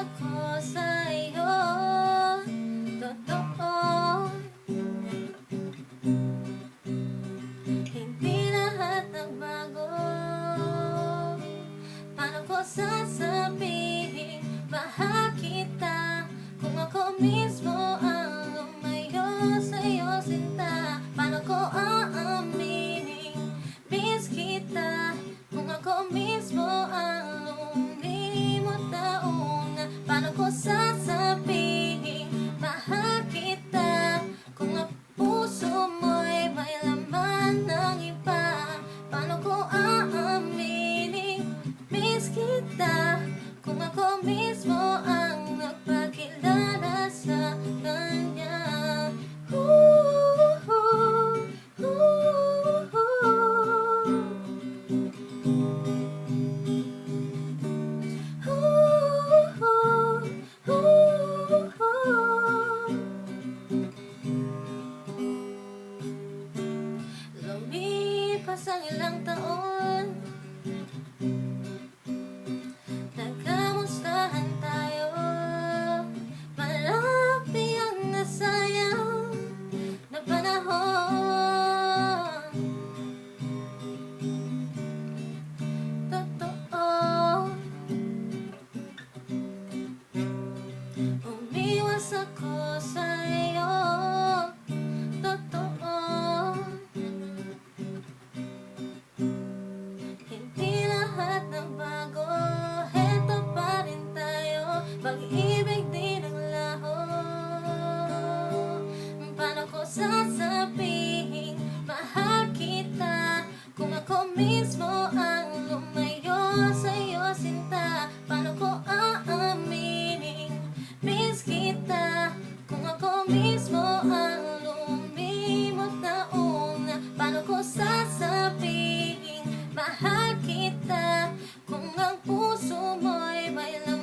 ako sa'yo, totoo. Hindi lahat nagbago. Paano ko sasabihin mahal kita kung ako mismo ang lumayo sa'yo, sinta? Paano ko aaminin miss kita kung ako mismo ang lumimot na una? Paano ko sasabihin mahal kita kung ang puso mo'y may laman ng iba? Paano ko aaminin miss kita kung ako mismo ang nagpakilala sa kanya? Ooh, ooh, ooh, lumipas ang ilang taon, nagkamustahan tayo, marami ang nasayang na panahon. Totoo, umiwas ako sa'yo, totoo. Hindi lahat nagbago, heto pa rin tayo, pag-ibig di naglaho. Paano ko sasabihin mahal kita kung ako mismo ang lumayo sa'yo, sinta? Paano ko aaminin miss kita kung ako mismo ang lumimot na una? Paano ko sasabihin mahal kita kung ang puso mo'y may laman